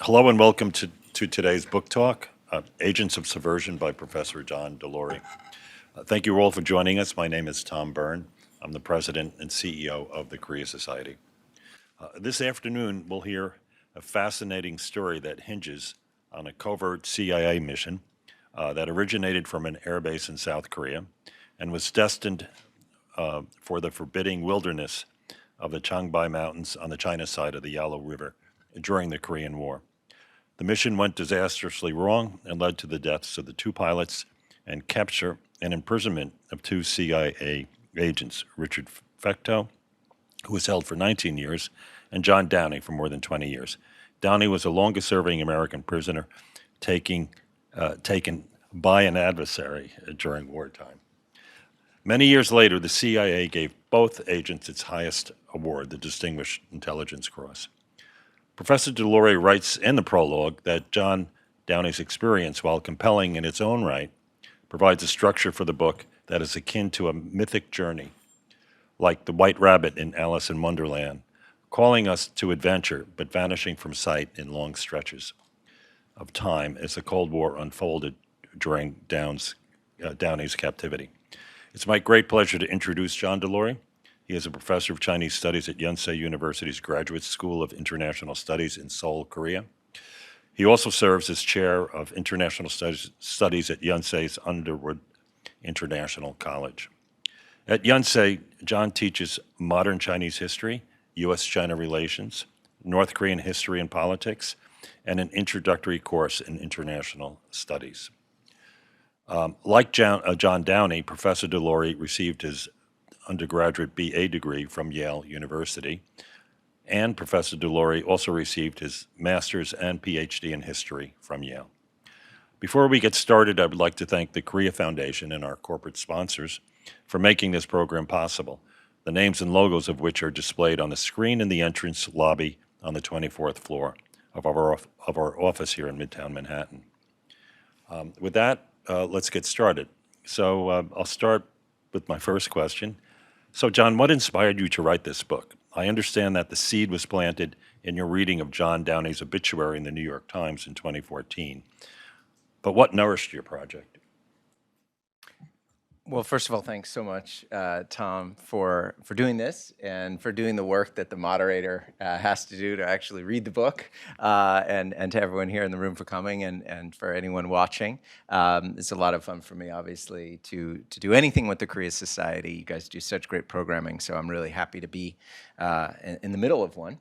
Hello and welcome to today's book talk, Agents of Subversion by Professor John Delury. Thank you all for joining us. My name is Tom Byrne. I'm the president and CEO of the Korea Society. This afternoon, we'll hear a fascinating story that hinges on a covert CIA mission that originated from an airbase in South Korea and was destined for the forbidding wilderness of the Changbai Mountains on the China side of the Yalu River during the Korean War. The mission went disastrously wrong and led to the deaths of the two pilots and capture and imprisonment of two CIA agents, Richard Fecteau, who was held for 19 years, and John Downey for more than 20 years. Downey was the longest-serving American prisoner taken by an adversary during wartime. Many years later, the CIA gave both agents its highest award, the Distinguished Intelligence Cross. Professor Delury writes in the prologue that John Downey's experience, while compelling in its own right, provides a structure for the book that is akin to a mythic journey, like the White Rabbit in Alice in Wonderland, calling us to adventure but vanishing from sight in long stretches of time as the Cold War unfolded during Downey's captivity. It's my great pleasure to introduce John Delury. He is a professor of Chinese studies at Yonsei University's Graduate School of International Studies in Seoul, Korea. He also serves as chair of international studies at Yonsei's Underwood International College. At Yonsei, John teaches modern Chinese history, U.S.-China relations, North Korean history and politics, and an introductory course in international studies. Like John Downey, Professor Delury received his undergraduate BA degree from Yale University, and Professor Delury also received his master's and PhD in history from Yale. Before we get started, I would like to thank the Korea Foundation and our corporate sponsors for making this program possible, the names and logos of which are displayed on the screen in the entrance lobby on the 24th floor of our office here in Midtown Manhattan. With that, let's get started. So I'll start with my first question. So John, what inspired you to write this book? I understand that the seed was planted in your reading of John Downey's obituary in the New York Times in 2014. But what nourished your project? Well, first of all, thanks so much, Tom, for doing this and for doing the work that the moderator has to do to actually read the book, and to everyone here in the room for coming, and for anyone watching. It's a lot of fun for me, obviously, to do anything with the Korea Society. You guys do such great programming, so I'm really happy to be in the middle of one.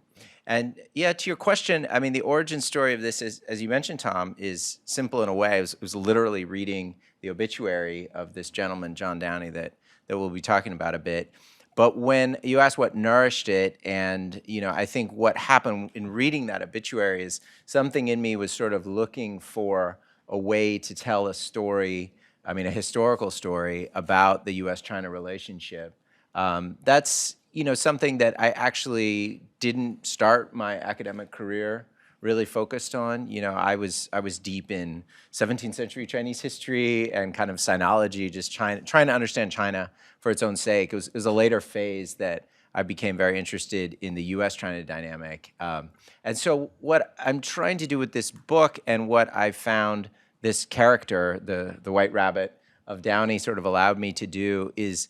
And yeah, to your question, I mean, the origin story of this is, as you mentioned, Tom, is simple in a way. It was literally reading the obituary of this gentleman, John Downey, that we'll be talking about a bit. But when you ask what nourished it, and I think what happened in reading that obituary is something in me was sort of looking for a way to tell a story, a historical story about the U.S.-China relationship. That's something that I actually didn't start my academic career really focused on. I was deep in 17th century Chinese history and kind of sinology, just trying to understand China for its own sake. It was a later phase that I became very interested in the U.S.-China dynamic. And so what I'm trying to do with this book, and what I found this character, the White Rabbit of Downey, sort of allowed me to do is,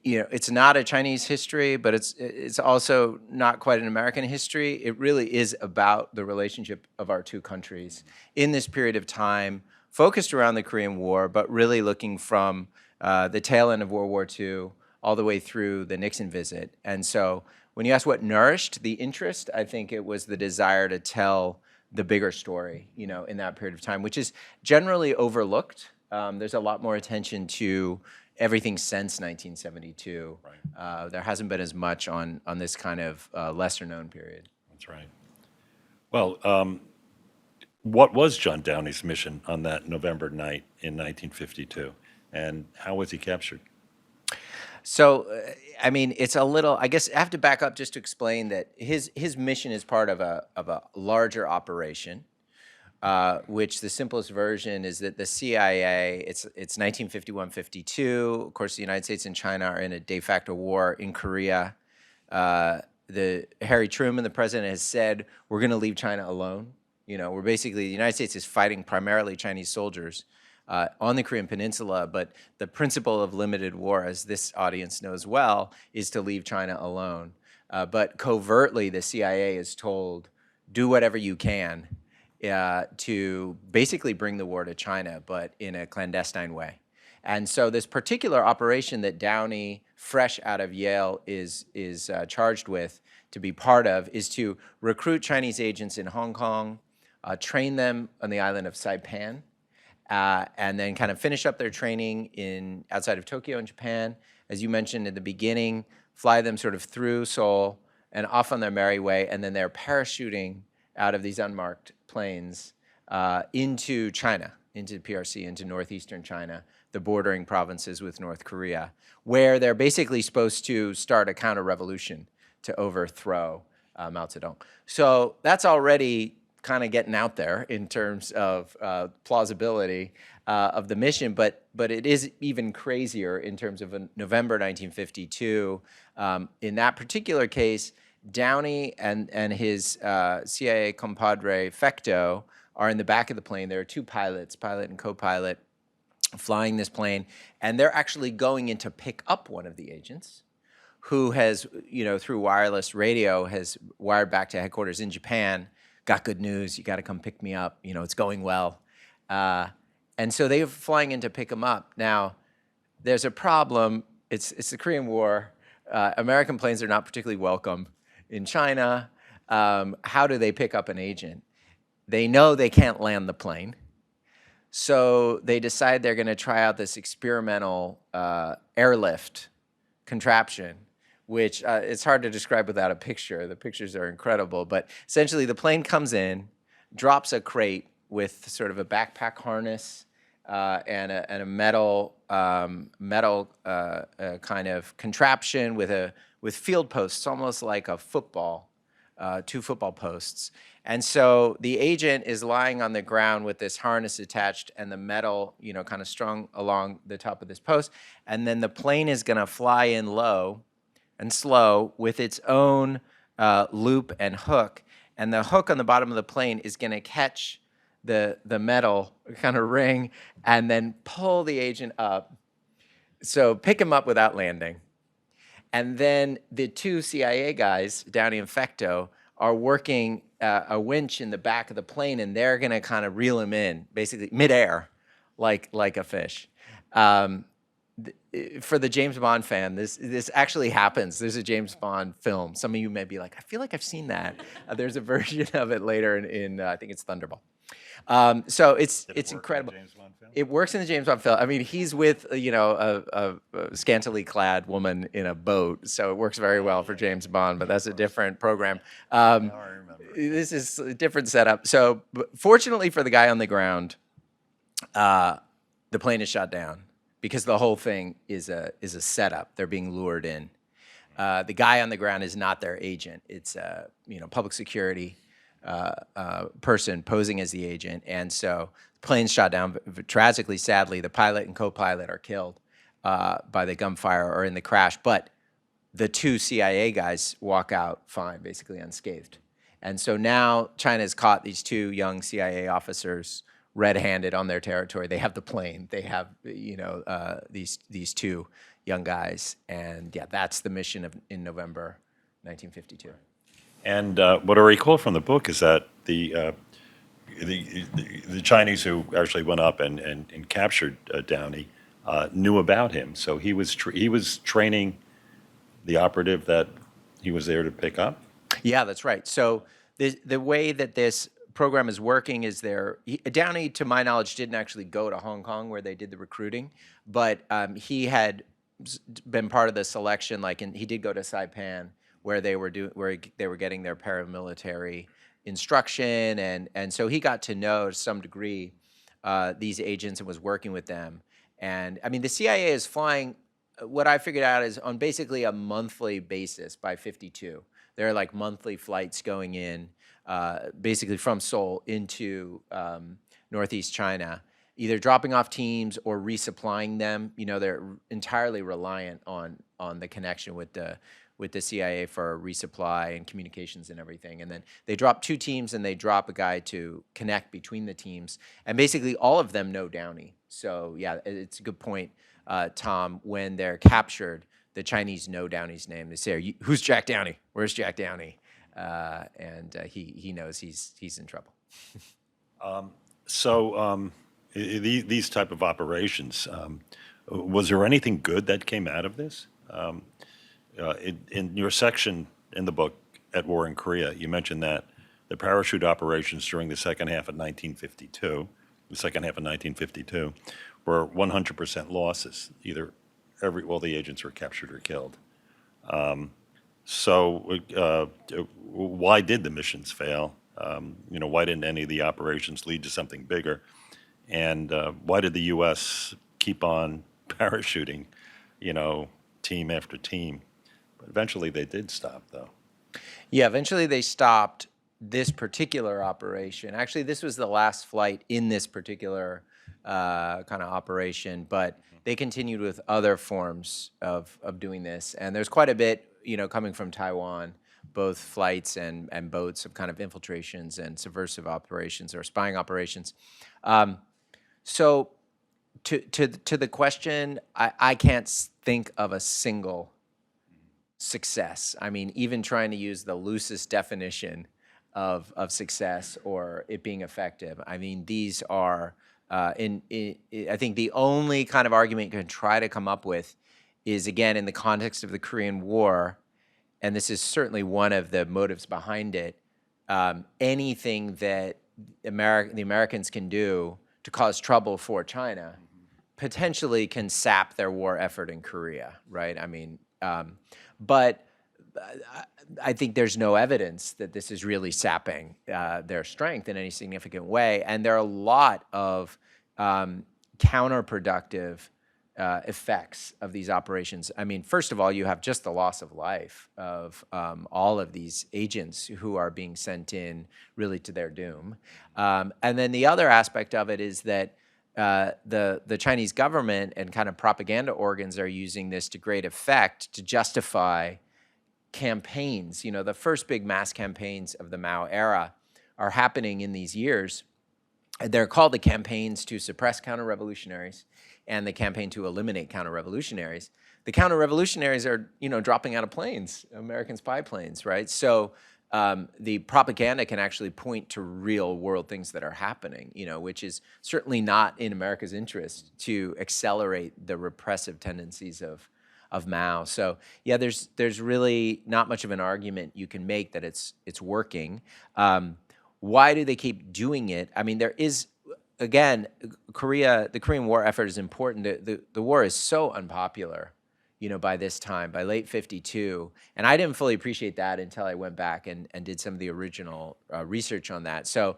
it's not a Chinese history, but it's also not quite an American history. It really is about the relationship of our two countries in this period of time, focused around the Korean War, but really looking from the tail end of World War II all the way through the Nixon visit. And so when you ask what nourished the interest, I think it was the desire to tell the bigger story, in that period of time, which is generally overlooked. There's a lot more attention to everything since 1972. Right. There hasn't been as much on this kind of lesser-known period. That's right. Well, what was John Downey's mission on that November night in 1952, and how was he captured? So, it's a little, I guess I have to back up just to explain that his mission is part of a larger operation. Which the simplest version is that the CIA, it's 1951-52. Of course, the United States and China are in a de facto war in Korea. Harry Truman, the president, has said, we're going to leave China alone. where basically the United States is fighting primarily Chinese soldiers on the Korean Peninsula, but the principle of limited war, as this audience knows well, is to leave China alone. But covertly, the CIA is told, do whatever you can to basically bring the war to China, but in a clandestine way. And so this particular operation that Downey, fresh out of Yale, is charged with to be part of is to recruit Chinese agents in Hong Kong, train them on the island of Saipan, and then kind of finish up their training outside of Tokyo in Japan, as you mentioned at the beginning, fly them sort of through Seoul and off on their merry way, and then they're parachuting out of these unmarked planes into China, into PRC, into northeastern China, the bordering provinces with North Korea, where they're basically supposed to start a counter-revolution to overthrow Mao Zedong. So that's already kind of getting out there in terms of plausibility of the mission, but it is even crazier in terms of November 1952. In that particular case, Downey and his CIA compadre Fecto are in the back of the plane. There are two pilots, pilot and co-pilot, flying this plane, and they're actually going in to pick up one of the agents who has, through wireless radio, has wired back to headquarters in Japan, got good news, you got to come pick me up, it's going well. And so they're flying in to pick him up. Now, there's a problem. It's the Korean War. American planes are not particularly welcome in China. How do they pick up an agent? They know they can't land the plane. So they decide they're going to try out this experimental airlift contraption, which it's hard to describe without a picture. The pictures are incredible. But essentially, the plane comes in, drops a crate with sort of a backpack harness and a metal kind of contraption with field posts, almost like a football, 2 football posts. And so the agent is lying on the ground with this harness attached and the metal, kind of strung along the top of this post. And then the plane is going to fly in low and slow with its own loop and hook. And the hook on the bottom of the plane is going to catch the metal kind of ring and then pull the agent up. So pick him up without landing. And then the 2 CIA guys, Downey and Fecto, are working a winch in the back of the plane, and they're going to kind of reel him in, basically midair, like a fish. For the James Bond fan, this actually happens. There's a James Bond film. Some of you may be like, I feel like I've seen that. There's a version of it later in I think it's Thunderball. So it's incredible. It works in the James Bond film. I mean, he's with a scantily clad woman in a boat, so it works very well for James Bond. But that's a different program. This is a different setup. So, fortunately for the guy on the ground, the plane is shot down because the whole thing is a setup. They're being lured in. The guy on the ground is not their agent. It's a public security person posing as the agent, and so the plane's shot down. Tragically, sadly, the pilot and co-pilot are killed by the gunfire or in the crash, but the 2 CIA guys walk out fine, basically unscathed. And so now China's caught these 2 young CIA officers red-handed on their territory. They have the plane. They have these 2 young guys, and yeah, that's the mission in November 1952. And what I recall from the book is that the Chinese who actually went up and captured Downey knew about him. So he was training the operative that he was there to pick up? Yeah, that's right. So the way that this program is working is Downey, to my knowledge, didn't actually go to Hong Kong where they did the recruiting, but he had been part of the selection. He did go to Saipan, where they were getting their paramilitary instruction, and so he got to know to some degree these agents and was working with them. And I mean, the CIA is flying. What I figured out is on basically a monthly basis by 52. There are like monthly flights going in, basically from Seoul into Northeast China, either dropping off teams or resupplying them. They're entirely reliant on the connection with the with the CIA for resupply and communications and everything. And then they drop 2 teams and they drop a guy to connect between the teams. And basically all of them know Downey. So yeah, it's a good point, Tom. When they're captured, the Chinese know Downey's name. They say, "Who's Jack Downey? Where's Jack Downey?" And he knows he's in trouble. These type of operations, was there anything good that came out of this? In your section in the book, At War in Korea, you mentioned that the parachute operations during the second half of 1952, were 100% losses. Either all the agents were captured or killed. Why did the missions fail? Why didn't any of the operations lead to something bigger? And why did the U.S. keep on parachuting, team after team? But eventually they did stop, though. Yeah, eventually they stopped this particular operation. Actually, this was the last flight in this particular kind of operation, but they continued with other forms of doing this. And there's quite a bit, coming from Taiwan, both flights and boats of kind of infiltrations and subversive operations or spying operations. So to the question, I can't think of a single success. I mean, even trying to use the loosest definition of success or it being effective. I mean, these are, I think the only kind of argument you can try to come up with is, again, in the context of the Korean War, and this is certainly one of the motives behind it, anything that the Americans can do to cause trouble for China potentially can sap their war effort in Korea, right? I mean, but I think there's no evidence that this is really sapping their strength in any significant way. And there are a lot of counterproductive effects of these operations. I mean, first of all, you have just the loss of life of all of these agents who are being sent in really to their doom. And then the other aspect of it is that the Chinese government and kind of propaganda organs are using this to great effect to justify campaigns. The first big mass campaigns of the Mao era are happening in these years. They're called the campaigns to suppress counter-revolutionaries and the campaign to eliminate counter-revolutionaries. The counter-revolutionaries are, dropping out of planes, American spy planes, right? So the propaganda can actually point to real-world things that are happening, which is certainly not in America's interest to accelerate the repressive tendencies of Mao. So yeah, there's really not much of an argument you can make that it's working. Why do they keep doing it? I mean, there is, again, the Korean War effort is important. The war is so unpopular, by this time, by late 52. And I didn't fully appreciate that until I went back and did some of the original research on that. So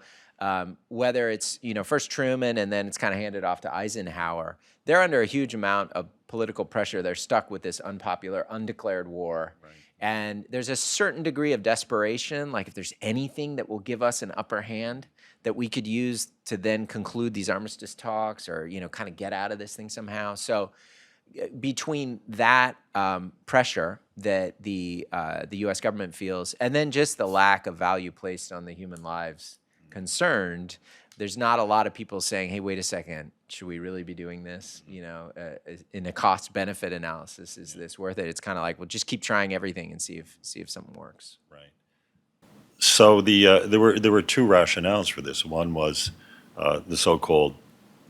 whether it's, first Truman and then it's kind of handed off to Eisenhower, they're under a huge amount of political pressure. They're stuck with this unpopular, undeclared war. Right. And there's a certain degree of desperation, like if there's anything that will give us an upper hand that we could use to then conclude these armistice talks or, kind of get out of this thing somehow. So between that pressure that the U.S. government feels and then just the lack of value placed on the human lives concerned, there's not a lot of people saying, hey, wait a second, should we really be doing this? In a cost-benefit analysis, is this worth it? It's kind of like, well, just keep trying everything and see if something works. Right. So there were 2 rationales for this. One was the so-called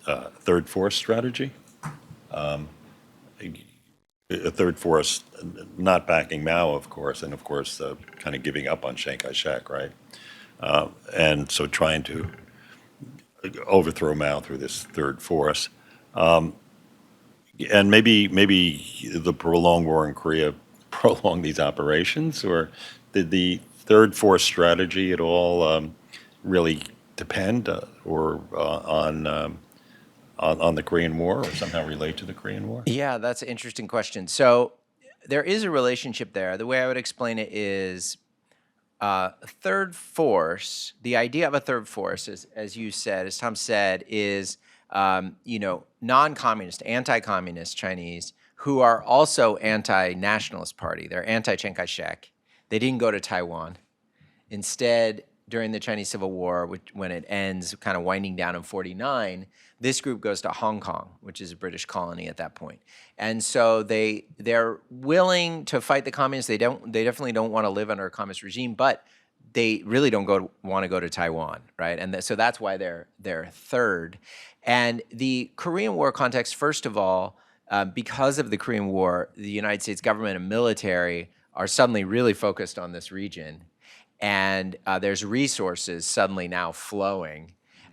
third force strategy. A third force not backing Mao, of course, and of course kind of giving up on Chiang Kai-shek, right? And so trying to overthrow Mao through this third force. And maybe the prolonged war in Korea prolonged these operations, or did the third force strategy at all really depend on the Korean War or somehow relate to the Korean War? Yeah, that's an interesting question. So there is a relationship there. The way I would explain it is third force, the idea of a third force, as you said, as Tom said, is non-communist, anti-communist Chinese who are also anti-nationalist party. They're anti-Chiang Kai-shek. They didn't go to Taiwan. Instead, during the Chinese Civil War, when it ends, kind of winding down in 49, this group goes to Hong Kong, which is a British colony at that point. And so they're willing to fight the communists. They definitely don't want to live under a communist regime, but they really don't want to go to Taiwan, right? And so that's why they're third. And the Korean War context, first of all, because of the Korean War, the United States government and military are suddenly really focused on this region. And there's resources suddenly now flowing.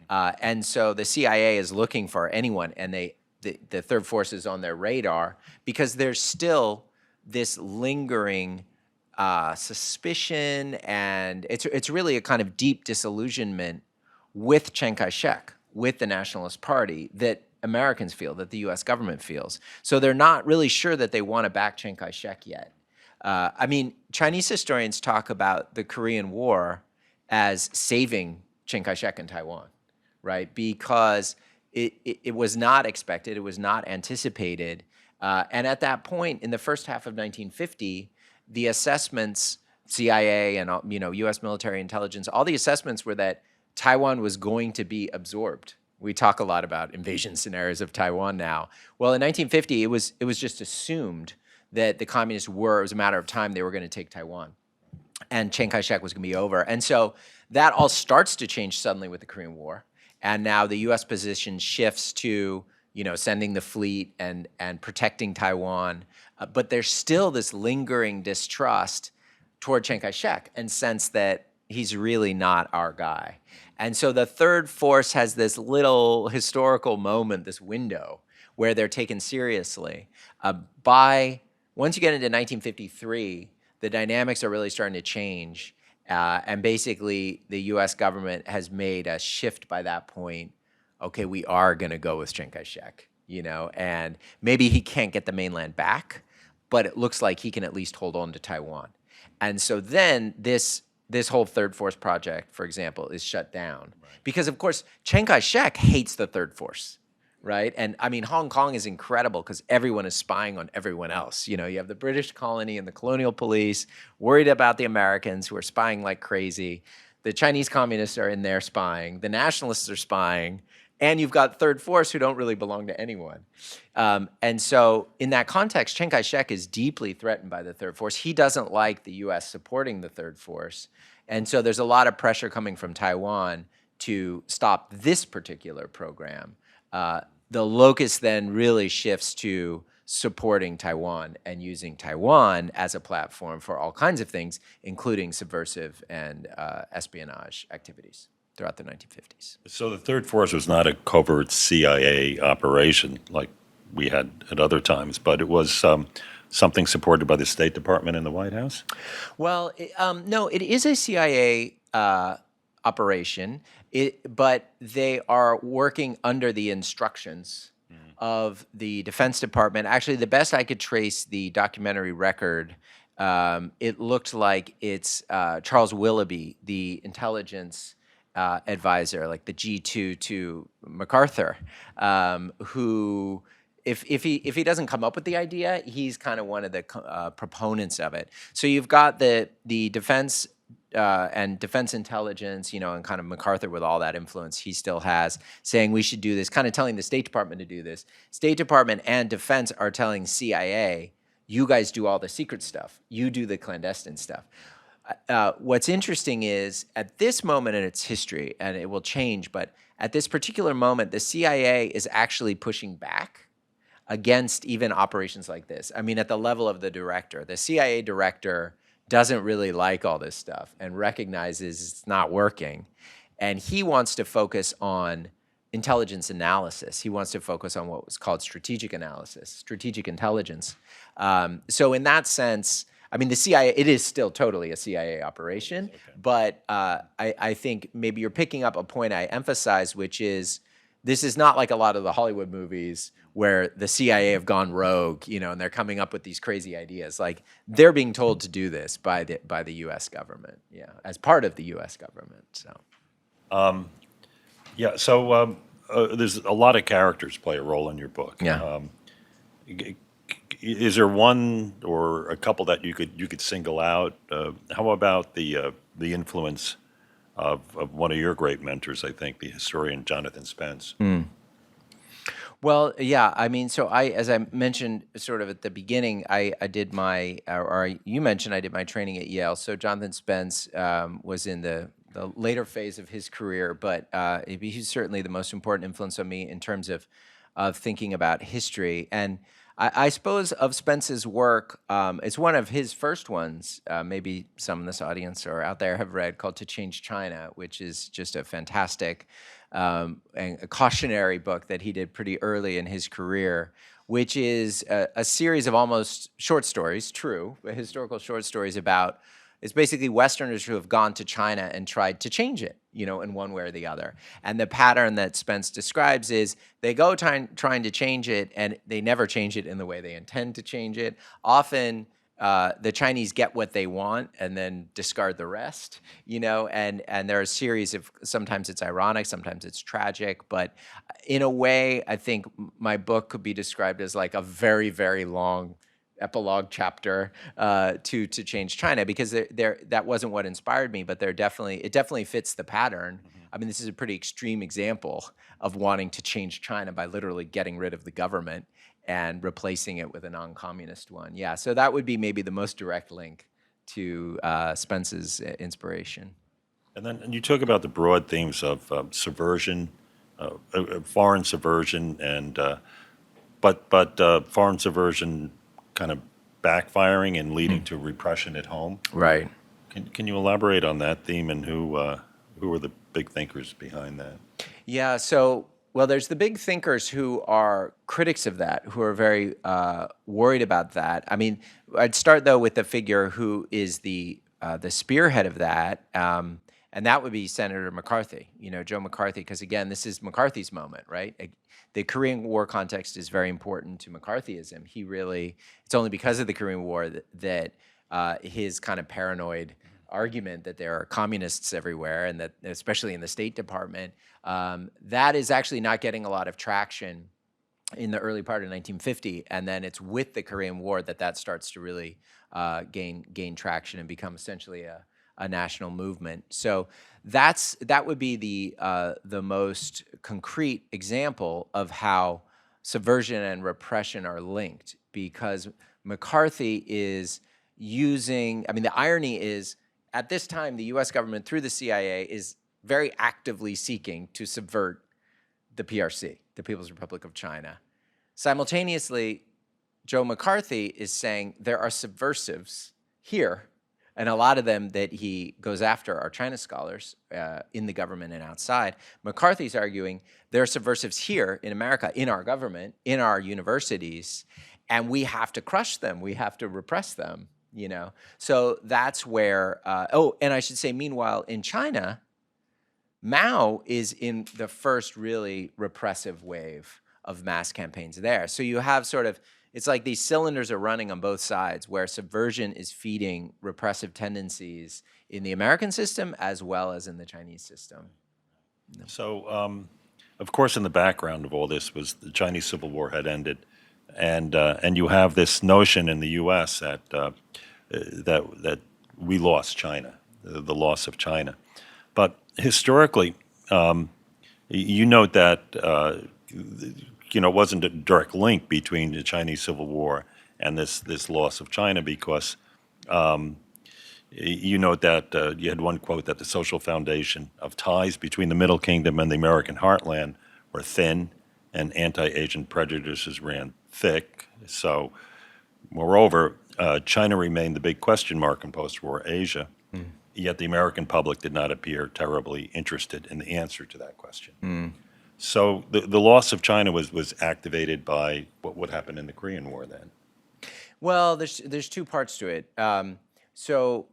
And so the CIA is looking for anyone, and the Third Force is on their radar because there's still this lingering suspicion, and it's really a kind of deep disillusionment with Chiang Kai-shek, with the Nationalist Party, that Americans feel, that the U.S. government feels. So they're not really sure that they want to back Chiang Kai-shek yet. I mean, Chinese historians talk about the Korean War as saving Chiang Kai-shek in Taiwan, right? Because it was not expected, it was not anticipated. And at that point, in the first half of 1950, the assessments, CIA and U.S. military intelligence, all the assessments were that Taiwan was going to be absorbed. We talk a lot about invasion scenarios of Taiwan now. Well, in 1950, it was just assumed that the communists it was a matter of time, they were going to take Taiwan. And Chiang Kai-shek was going to be over. And so that all starts to change suddenly with the Korean War. And now the U.S. position shifts to, sending the fleet and protecting Taiwan. But there's still this lingering distrust toward Chiang Kai-shek and sense that he's really not our guy. And so the Third Force has this little historical moment, this window, where they're taken seriously. Once you get into 1953, the dynamics are really starting to change. And basically, the U.S. government has made a shift by that point. Okay, we are going to go with Chiang Kai-shek, and maybe he can't get the mainland back, but it looks like he can at least hold on to Taiwan. And so then this whole Third Force project, for example, is shut down. Right. Because, of course, Chiang Kai-shek hates the Third Force. Right? And I mean, Hong Kong is incredible because everyone is spying on everyone else. You have the British colony and the colonial police worried about the Americans who are spying like crazy. The Chinese communists are in there spying. The nationalists are spying. And you've got Third Force who don't really belong to anyone. And so in that context, Chiang Kai-shek is deeply threatened by the Third Force. He doesn't like the U.S. supporting the Third Force. And so there's a lot of pressure coming from Taiwan to stop this particular program. The locus then really shifts to supporting Taiwan and using Taiwan as a platform for all kinds of things, including subversive and espionage activities throughout the 1950s. So the Third Force was not a covert CIA operation like we had at other times, but it was something supported by the State Department and the White House? Well, no, it is a CIA operation, but they are working under the instructions of the Defense Department. Actually, the best I could trace the documentary record, it looked like it's Charles Willoughby, the intelligence advisor, like the G2 to MacArthur, who, if he doesn't come up with the idea, he's kind of one of the proponents of it. So you've got the defense and defense intelligence, and kind of MacArthur with all that influence he still has, saying we should do this, kind of telling the State Department to do this. State Department and defense are telling CIA, you guys do all the secret stuff. You do the clandestine stuff. What's interesting is at this moment in its history, and it will change, but at this particular moment, the CIA is actually pushing back against even operations like this. I mean, at the level of the director, the CIA director doesn't really like all this stuff and recognizes it's not working. And he wants to focus on intelligence analysis. He wants to focus on what was called strategic analysis, strategic intelligence. So in that sense, I mean, the CIA, it is still totally a CIA operation, okay. But I think maybe you're picking up a point I emphasize, which is this is not like a lot of the Hollywood movies where the CIA have gone rogue, and they're coming up with these crazy ideas. Like they're being told to do this by the U.S. government, as part of the U.S. government. So, So there's a lot of characters play a role in your book. Yeah. is there one or a couple that you could single out? How about the influence of one of your great mentors, I think, the historian Jonathan Spence? Well, yeah, I mean, so as I mentioned sort of at the beginning, I did my, or you mentioned I did my training at Yale. So Jonathan Spence was in the later phase of his career, but he's certainly the most important influence on me in terms of thinking about history. And I suppose of Spence's work, it's one of his first ones, maybe some in this audience or out there have read, called To Change China, which is just a fantastic and a cautionary book that he did pretty early in his career, which is a series of almost short stories, true, historical short stories about, it's basically Westerners who have gone to China and tried to change it, in one way or the other. And the pattern that Spence describes is they go trying to change it, and they never change it in the way they intend to change it. Often, the Chinese get what they want and then discard the rest, and there are a series of, sometimes it's ironic, sometimes it's tragic, but in a way, I think my book could be described as like a very, very long epilogue chapter to Change China, because that wasn't what inspired me, but it definitely fits the pattern. I mean, this is a pretty extreme example of wanting to change China by literally getting rid of the government and replacing it with a non-communist one. Yeah, so that would be maybe the most direct link to Spence's inspiration. And you talk about the broad themes of subversion, foreign subversion, and but foreign subversion kind of backfiring and leading to repression at home. Right. Can you elaborate on that theme and who are the big thinkers behind that? Yeah, so, well, there's the big thinkers who are critics of that, who are very worried about that. I mean, I'd start, though, with the figure who is the spearhead of that, and that would be Senator McCarthy, Joe McCarthy, because, again, this is McCarthy's moment, right? The Korean War context is very important to McCarthyism. It's only because of the Korean War that his kind of paranoid argument that there are communists everywhere, and that especially in the State Department, that is actually not getting a lot of traction in the early part of 1950, and then it's with the Korean War that starts to really gain traction and become essentially a national movement. So that would be the most concrete example of how subversion and repression are linked, because McCarthy is using, I mean, the irony is, at this time, the US government, through the CIA, is very actively seeking to subvert the PRC, the People's Republic of China. Simultaneously, Joe McCarthy is saying there are subversives here, and a lot of them that he goes after are China scholars in the government and outside. McCarthy's arguing there are subversives here in America, in our government, in our universities, and we have to crush them. We have to repress them, So that's where, and I should say, meanwhile, in China, Mao is in the first really repressive wave of mass campaigns there. So you have sort of, it's like these cylinders are running on both sides, where subversion is feeding repressive tendencies in the American system as well as in the Chinese system. So, of course, in the background of all this was the Chinese Civil War had ended, and you have this notion in the U.S. that we lost China, the loss of China. But historically, you note that it wasn't a direct link between the Chinese Civil War and this loss of China, because you note that you had one quote that the social foundation of ties between the Middle Kingdom and the American heartland were thin, and anti-Asian prejudices ran thick. So, moreover, China remained the big question mark in post-war Asia. Yet the American public did not appear terribly interested in the answer to that question. So the loss of China was activated by what happened in the Korean War then. Well, there's two parts to it. So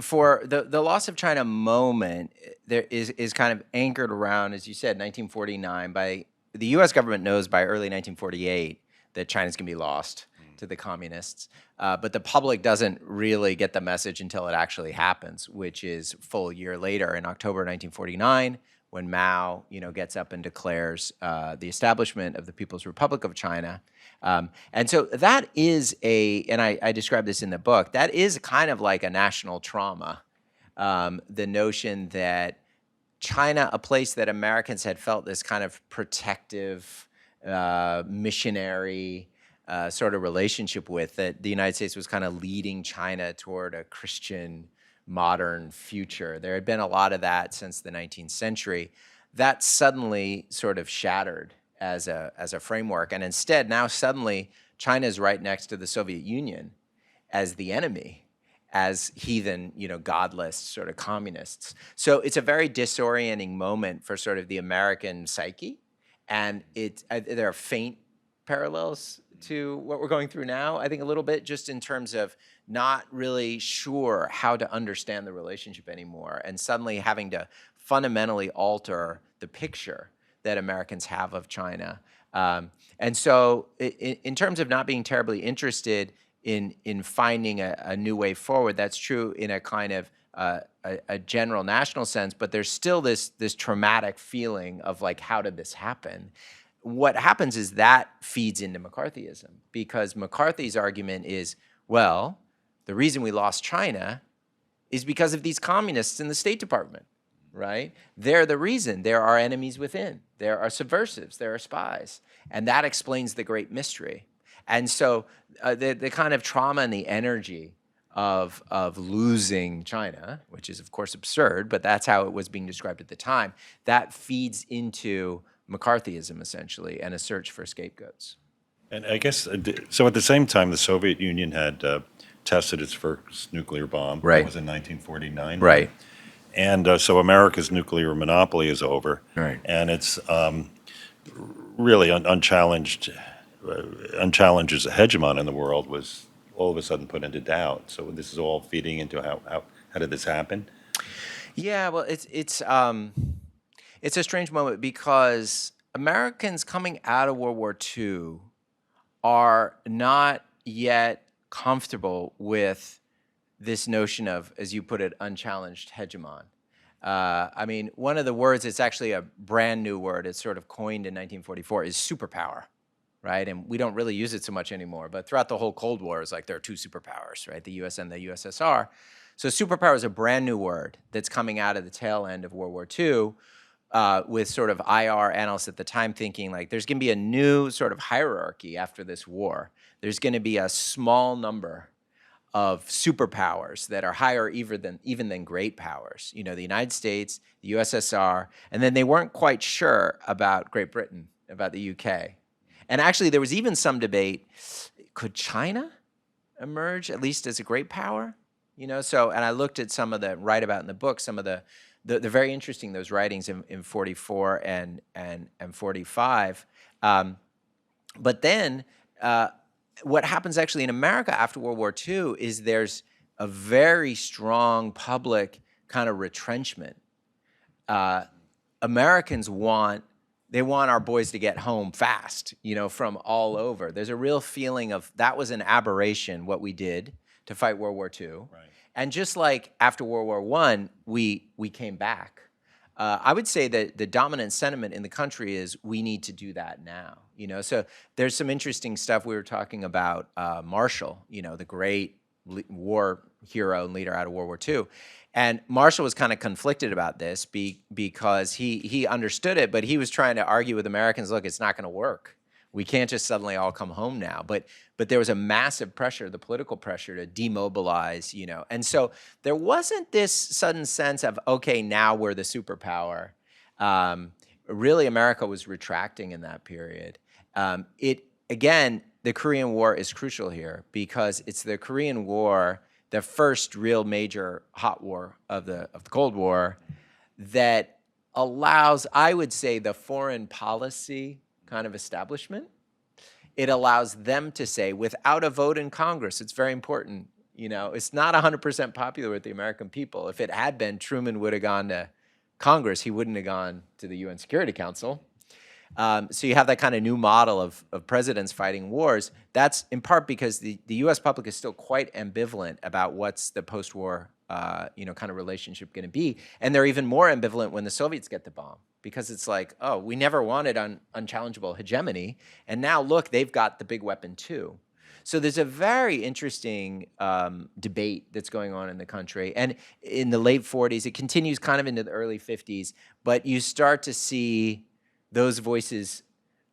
for the loss of China moment, there is kind of anchored around, as you said, 1949. By the U.S. government knows by early 1948 that China's going to be lost to the communists, but the public doesn't really get the message until it actually happens, which is a full year later in October 1949, when Mao, gets up and declares the establishment of the People's Republic of China. And so that is and I describe this in the book, that is kind of like a national trauma. The notion that China, a place that Americans had felt this kind of protective, missionary sort of relationship with, that the United States was kind of leading China toward a Christian modern future. There had been a lot of that since the 19th century. That suddenly sort of shattered as a framework. And instead, now suddenly, China is right next to the Soviet Union as the enemy, as heathen, godless sort of communists. So it's a very disorienting moment for sort of the American psyche. And there are faint parallels to what we're going through now, I think a little bit, just in terms of not really sure how to understand the relationship anymore, and suddenly having to fundamentally alter the picture that Americans have of China. And so in terms of not being terribly interested in finding a new way forward, that's true in a kind of a general national sense, but there's still this traumatic feeling of like, how did this happen? What happens is that feeds into McCarthyism, because McCarthy's argument is, well, the reason we lost China is because of these communists in the State Department, right? They're the reason. There are enemies within. There are subversives. There are spies. And that explains the great mystery. And so the kind of trauma and the energy of losing China, which is, of course, absurd, but that's how it was being described at the time, that feeds into McCarthyism, essentially, and a search for scapegoats. And I guess, so at the same time, the Soviet Union had tested its first nuclear bomb. Right. It was in 1949. Right. And so America's nuclear monopoly is over. Right. And it's really unchallenged as a hegemon in the world was all of a sudden put into doubt. So this is all feeding into how did this happen? Yeah, well, it's a strange moment, because Americans coming out of World War II are not yet comfortable with this notion of, as you put it, unchallenged hegemon. I mean, one of the words, it's actually a brand new word, it's sort of coined in 1944, is superpower, right? And we don't really use it so much anymore, but throughout the whole Cold War, it's like there are two superpowers, right? The US and the USSR. So superpower is a brand new word that's coming out of the tail end of World War II, with sort of IR analysts at the time thinking like there's going to be a new sort of hierarchy after this war. There's going to be a small number of superpowers that are higher even than great powers. The United States, the USSR, and then they weren't quite sure about Great Britain, about the UK. And actually there was even some debate, could China emerge at least as a great power? So, and I looked at some of the, write about in the book, some of the very interesting, those writings in 44 and 45. But then what happens actually in America after World War II is there's a very strong public kind of retrenchment. Americans want our boys to get home fast, from all over. There's a real feeling of that was an aberration, what we did to fight World War II. Right. And just like after World War I, we came back. I would say that the dominant sentiment in the country is we need to do that now. So there's some interesting stuff. We were talking about Marshall, the great war hero and leader out of World War II. And Marshall was kind of conflicted about this because he understood it, but he was trying to argue with Americans, look, it's not going to work. We can't just suddenly all come home now. But there was a massive pressure, the political pressure to demobilize, And so there wasn't this sudden sense of, okay, now we're the superpower. Really, America was retracting in that period. Again, the Korean War is crucial here because it's the Korean War, the first real major hot war of the Cold War, that allows, I would say, the foreign policy kind of establishment. It allows them to say, without a vote in Congress, it's very important, it's not 100% popular with the American people. If it had been, Truman would have gone to Congress. He wouldn't have gone to the UN Security Council. So you have that kind of new model of presidents fighting wars. That's in part because the U.S. public is still quite ambivalent about what's the post-war kind of relationship going to be. And they're even more ambivalent when the Soviets get the bomb, because it's like, oh, we never wanted unchallengeable hegemony. And now, look, they've got the big weapon too. So there's a very interesting debate that's going on in the country. And in the late 40s, it continues kind of into the early 50s, but you start to see those voices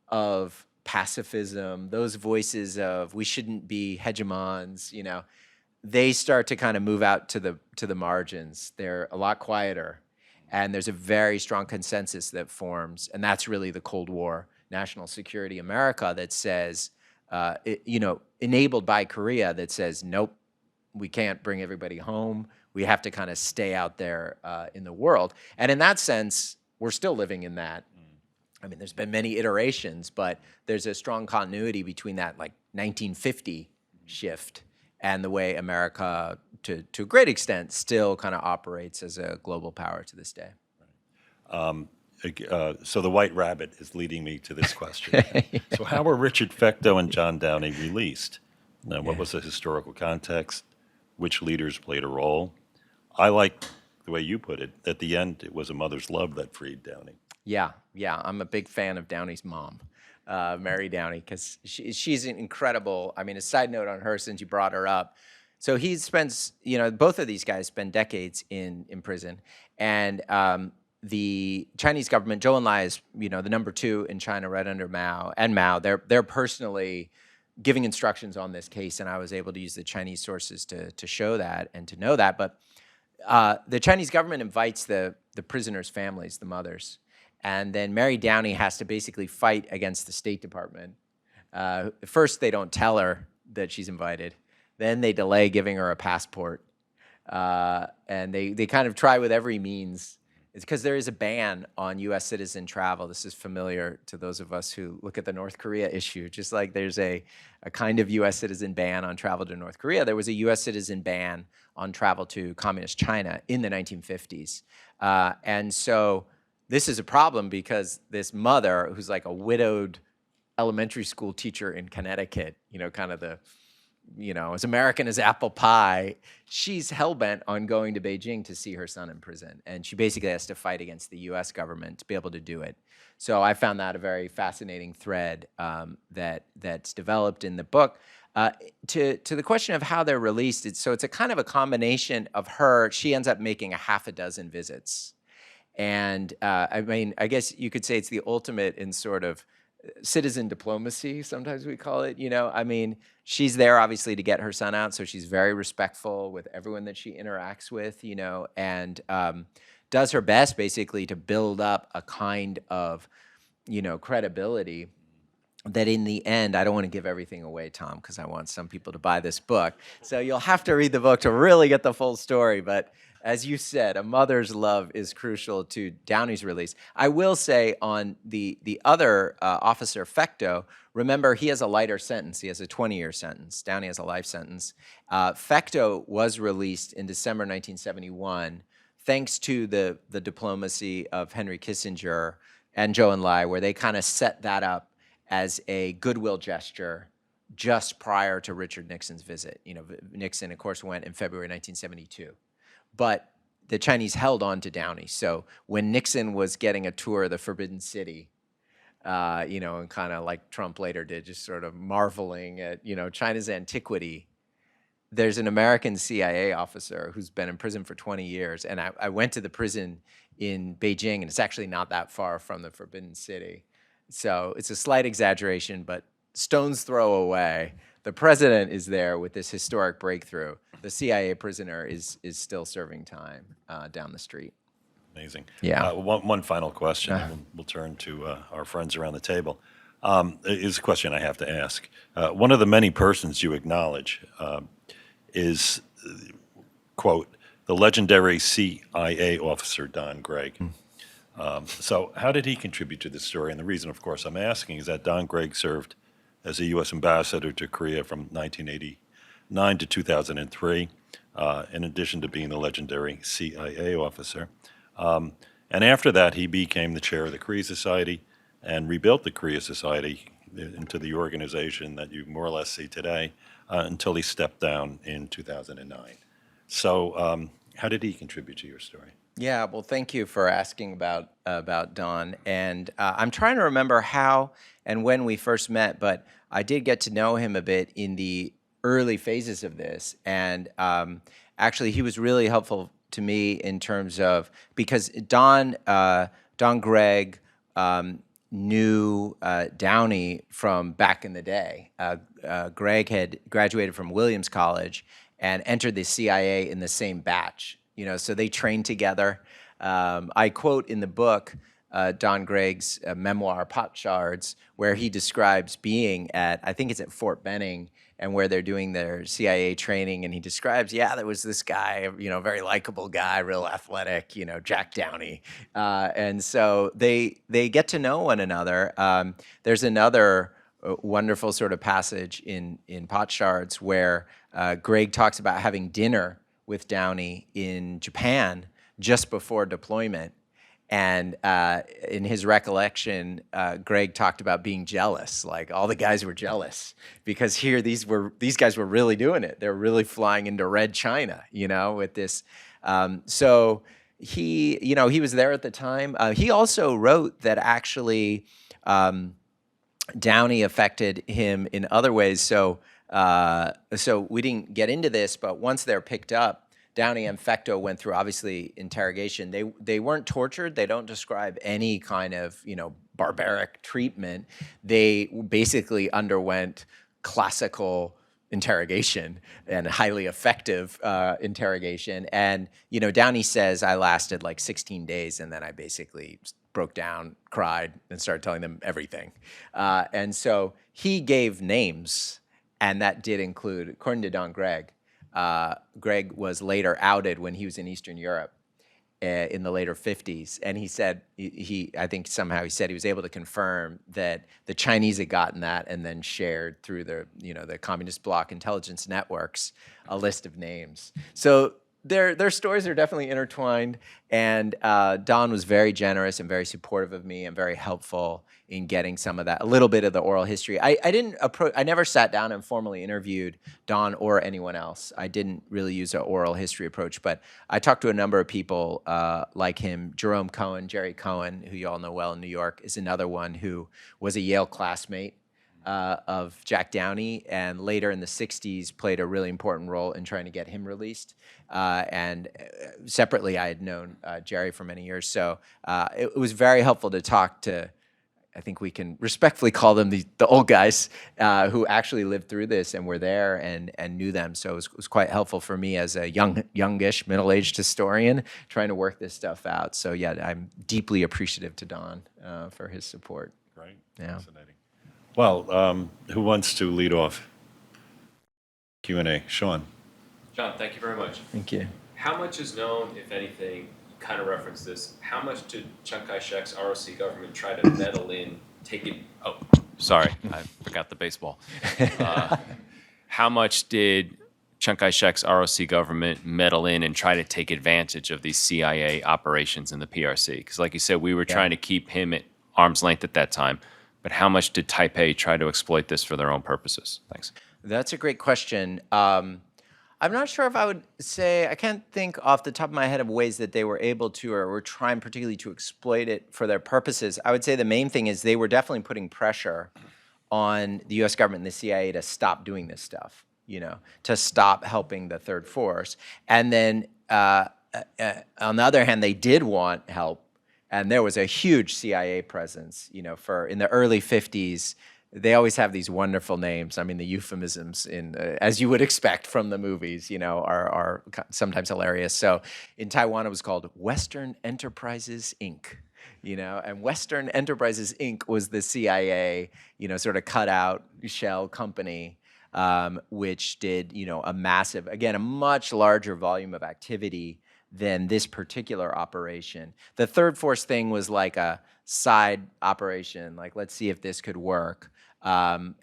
of pacifism, those voices of we shouldn't be hegemons, they start to kind of move out to the margins. They're a lot quieter, and there's a very strong consensus that forms, and that's really the Cold War national security America that says, enabled by Korea, that says, nope, we can't bring everybody home. We have to kind of stay out there in the world. And in that sense, we're still living in that. I mean, there's been many iterations, but there's a strong continuity between that 1950 shift and the way America, to a great extent, still kind of operates as a global power to this day. So the White Rabbit is leading me to this question. So how were Richard Fecteau and John Downey released? Now, what was the historical context? Which leaders played a role? I like the way you put it. At the end, it was a mother's love that freed Downey. Yeah. I'm a big fan of Downey's mom, Mary Downey, because she's an incredible, a side note on her, since you brought her up. So he spends, both of these guys spend decades in prison. And the Chinese government, Zhou Enlai is, the number 2 in China right under Mao, they're personally giving instructions on this case, and I was able to use the Chinese sources to show that and to know that. But the Chinese government invites the prisoners' families, the mothers, and then Mary Downey has to basically fight against the State Department. First, they don't tell her that she's invited. Then they delay giving her a passport. And they kind of try with every means. It's because there is a ban on U.S. citizen travel. This is familiar to those of us who look at the North Korea issue. Just like there's a kind of U.S. citizen ban on travel to North Korea, there was a U.S. citizen ban on travel to communist China in the 1950s. And so this is a problem because this mother, who's like a widowed elementary school teacher in Connecticut, kind of as American as apple pie, she's hell-bent on going to Beijing to see her son in prison. And she basically has to fight against the U.S. government to be able to do it. So I found that a very fascinating thread that's developed in the book. To the question of how they're released, it's a kind of a combination of her. She ends up making a half a dozen visits. And I guess you could say it's the ultimate in sort of citizen diplomacy, sometimes we call it. She's there obviously to get her son out, so she's very respectful with everyone that she interacts with, and does her best basically to build up a kind of, credibility that in the end, I don't want to give everything away, Tom, because I want some people to buy this book. So you'll have to read the book to really get the full story. But as you said, a mother's love is crucial to Downey's release. I will say on the other officer, Fecteau, remember, he has a lighter sentence. He has a 20-year sentence. Downey has a life sentence. Fecteau was released in December 1971 thanks to the diplomacy of Henry Kissinger and Zhou Enlai, where they kind of set that up as a goodwill gesture just prior to Richard Nixon's visit. Nixon, of course, went in February 1972. But the Chinese held on to Downey. So when Nixon was getting a tour of the Forbidden City, and kind of like Trump later did, just sort of marveling at, China's antiquity, there's an American CIA officer who's been in prison for 20 years. And I went to the prison in Beijing, and it's actually not that far from the Forbidden City. So it's a slight exaggeration, but stone's throw away, the president is there with this historic breakthrough. The CIA prisoner is still serving time down the street. Amazing. Yeah. One final question, and we'll turn to our friends around the table. Is a question I have to ask. One of the many persons you acknowledge is, quote, the legendary CIA officer Don Gregg. So how did he contribute to this story? And the reason, of course, I'm asking is that Don Gregg served as a U.S. ambassador to Korea from 1989 to 2003, in addition to being the legendary CIA officer. And after that, he became the chair of the Korea Society, and rebuilt the Korea Society into the organization that you more or less see today until he stepped down in 2009. So how did he contribute to your story? Yeah, well, thank you for asking about Don. And I'm trying to remember how and when we first met, but I did get to know him a bit in the early phases of this. And actually, he was really helpful to me in terms of because Don Gregg knew Downey from back in the day. Gregg had graduated from Williams College and entered the CIA in the same batch. So they trained together. I quote in the book Don Gregg's memoir, Pot Shards, where he describes being at, I think it's at Fort Benning, and where they're doing their CIA training, and he describes, there was this guy, very likable guy, real athletic, Jack Downey. And so they get to know one another. There's another wonderful sort of passage in Pot Shards where Gregg talks about having dinner with Downey in Japan just before deployment. And in his recollection, Gregg talked about being jealous. Like all the guys were jealous because here these guys were really doing it. They're really flying into Red China, with this. So he was there at the time. He also wrote that actually Downey affected him in other ways. So we didn't get into this, but once they're picked up, Downey and Fecto went through, obviously, interrogation. They weren't tortured. They don't describe any kind of, barbaric treatment. They basically underwent classical interrogation and highly effective interrogation. And, Downey says, I lasted like 16 days, and then I basically broke down, cried, and started telling them everything. And so he gave names, and that did include, according to Don Gregg, Gregg was later outed when he was in Eastern Europe in the later 50s. And he said, I think somehow he said he was able to confirm that the Chinese had gotten that and then shared through the communist bloc intelligence networks a list of names. So their stories are definitely intertwined. And Don was very generous and very supportive of me and very helpful in getting some of that, a little bit of the oral history. I never sat down and formally interviewed Don or anyone else. I didn't really use an oral history approach, but I talked to a number of people like him. Jerome Cohen, Jerry Cohen, who you all know well in New York, is another one who was a Yale classmate of Jack Downey, and later in the 60s played a really important role in trying to get him released. And separately, I had known Jerry for many years. So it was very helpful to talk to, I think we can respectfully call them the old guys who actually lived through this and were there and knew them. So it was quite helpful for me as a youngish, middle-aged historian trying to work this stuff out. So yeah, I'm deeply appreciative to Don for his support. Great, Yeah. fascinating. Well, who wants to lead off Q&A? Sean. John, thank you very much. Thank you. How much is known, if anything, you kind of referenced this, how much did Chiang Kai-shek's ROC government try to meddle in, oh, sorry, I forgot the baseball. How much did Chiang Kai-shek's ROC government meddle in and try to take advantage of these CIA operations in the PRC? Because like you said, we were trying to keep him at arm's length at that time. But how much did Taipei try to exploit this for their own purposes? Thanks. That's a great question. I'm not sure if I would say, I can't think off the top of my head of ways that they were able to or were trying particularly to exploit it for their purposes. I would say the main thing is they were definitely putting pressure on the U.S. government and the CIA to stop doing this stuff, to stop helping the third force. And then on the other hand, they did want help. And there was a huge CIA presence, in the early 50s. They always have these wonderful names. I mean, the euphemisms, as you would expect from the movies, are sometimes hilarious. So in Taiwan, it was called Western Enterprises, Inc., and Western Enterprises, Inc. was the CIA, sort of cutout shell company, which did, a massive, again, a much larger volume of activity than this particular operation. The third force thing was like a side operation, like let's see if this could work. But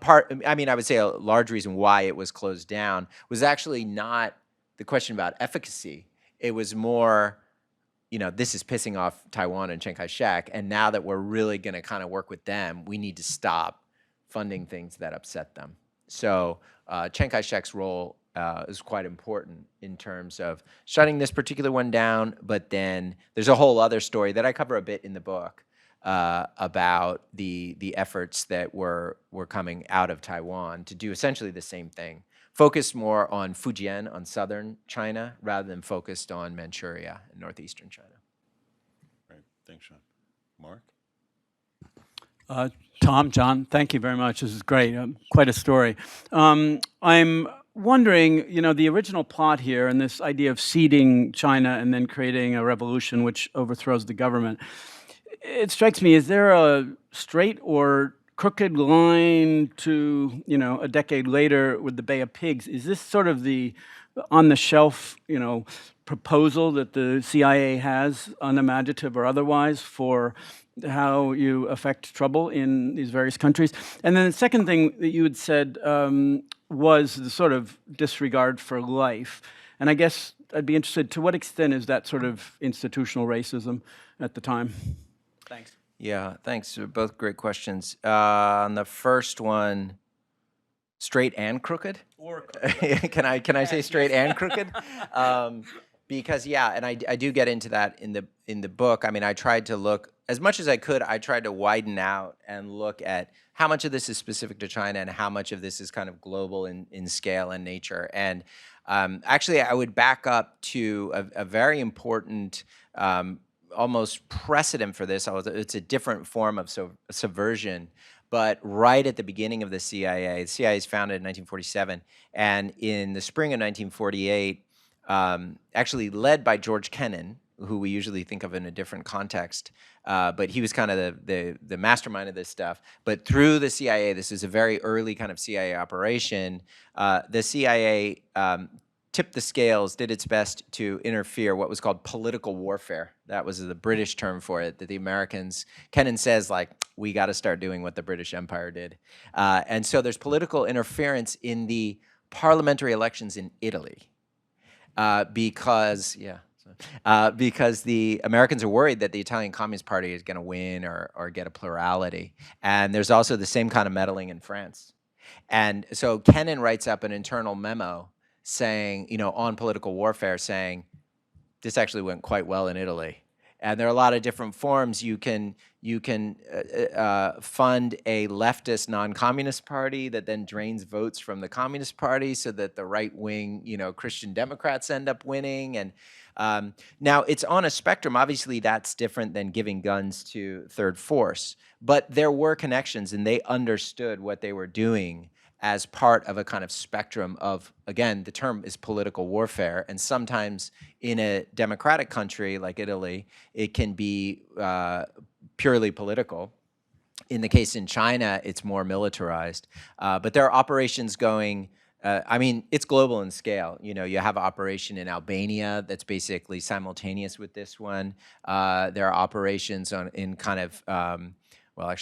I would say a large reason why it was closed down was actually not the question about efficacy. It was more this is pissing off Taiwan and Chiang Kai-shek, and now that we're really going to kind of work with them, we need to stop funding things that upset them. So Chiang Kai-shek's role is quite important in terms of shutting this particular one down, but then there's a whole other story that I cover a bit in the book about the efforts that were coming out of Taiwan to do essentially the same thing, focused more on Fujian, on southern China, rather than focused on Manchuria and northeastern China. Right. Thanks, Sean. Mark? Tom, John, thank you very much. This is great. Quite a story. I'm wondering, the original plot here and this idea of seeding China and then creating a revolution which overthrows the government. It strikes me, is there a straight or crooked line to, a decade later with the Bay of Pigs? Is this sort of the on-the-shelf, proposal that the CIA has, unimaginative or otherwise, for how you affect trouble in these various countries? And then the second thing that you had said was the sort of disregard for life. And I guess I'd be interested, to what extent is that sort of institutional racism at the time? Thanks. Yeah, thanks. Both great questions. On the first one, straight and crooked? Or crooked. Can I say straight and crooked? Because and I do get into that in the book. I mean, I tried to look as much as I could. I tried to widen out and look at how much of this is specific to China and how much of this is kind of global in scale and nature. And actually, I would back up to a very important, almost precedent for this. It's a different form of subversion. But right at the beginning of the CIA is founded in 1947, and in the spring of 1948. Actually led by George Kennan, who we usually think of in a different context, but he was kind of the mastermind of this stuff. But through the CIA, this is a very early kind of CIA operation, the CIA tipped the scales, did its best to interfere, what was called political warfare. That was the British term for it, that the Americans, Kennan says, we got to start doing what the British Empire did. And so there's political interference in the parliamentary elections in Italy. Because the Americans are worried that the Italian Communist Party is going to win or get a plurality. And there's also the same kind of meddling in France. And so Kennan writes up an internal memo saying, on political warfare, saying, this actually went quite well in Italy. And there are a lot of different forms. You can fund a leftist non-communist party that then drains votes from the Communist Party so that the right-wing, Christian Democrats end up winning. And now it's on a spectrum. Obviously, that's different than giving guns to third force. But there were connections, and they understood what they were doing as part of a kind of spectrum of, again, the term is political warfare, and sometimes in a democratic country like Italy, it can be purely political. In the case in China, it's more militarized. But there are operations going, it's global in scale. You have an operation in Albania that's basically simultaneous with this one. There are operations in kind of,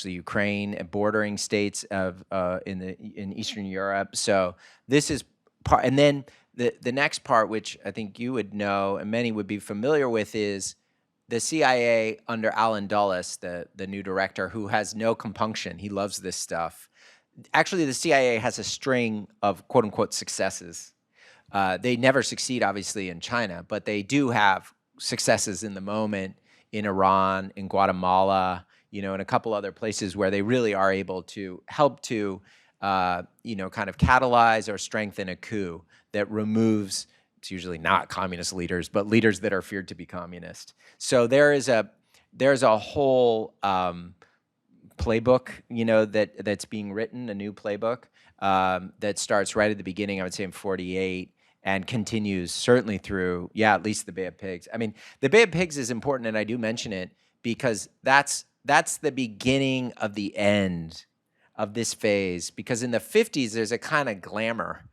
Ukraine and bordering states in Eastern Europe. So this is part, and then the next part, which I think you would know and many would be familiar with, is the CIA under Alan Dulles, the new director, who has no compunction. He loves this stuff. Actually, the CIA has a string of quote unquote successes. They never succeed, obviously, in China, but they do have successes in the moment in Iran, in Guatemala, in a couple other places where they really are able to help to, kind of catalyze or strengthen a coup that removes, it's usually not communist leaders, but leaders that are feared to be communist. So there's a whole playbook, that's being written, a new playbook that starts right at the beginning, I would say in 48, and continues certainly through, at least the Bay of Pigs. I mean, the Bay of Pigs is important, and I do mention it because that's the beginning of the end of this phase, because in the 50s, there's a kind of glamour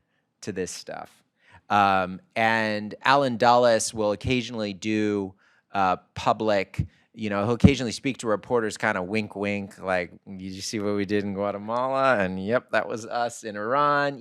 to this stuff. And Alan Dulles will occasionally do public, he'll occasionally speak to reporters kind of wink, wink, like, did you see what we did in Guatemala? And yep, that was us in Iran,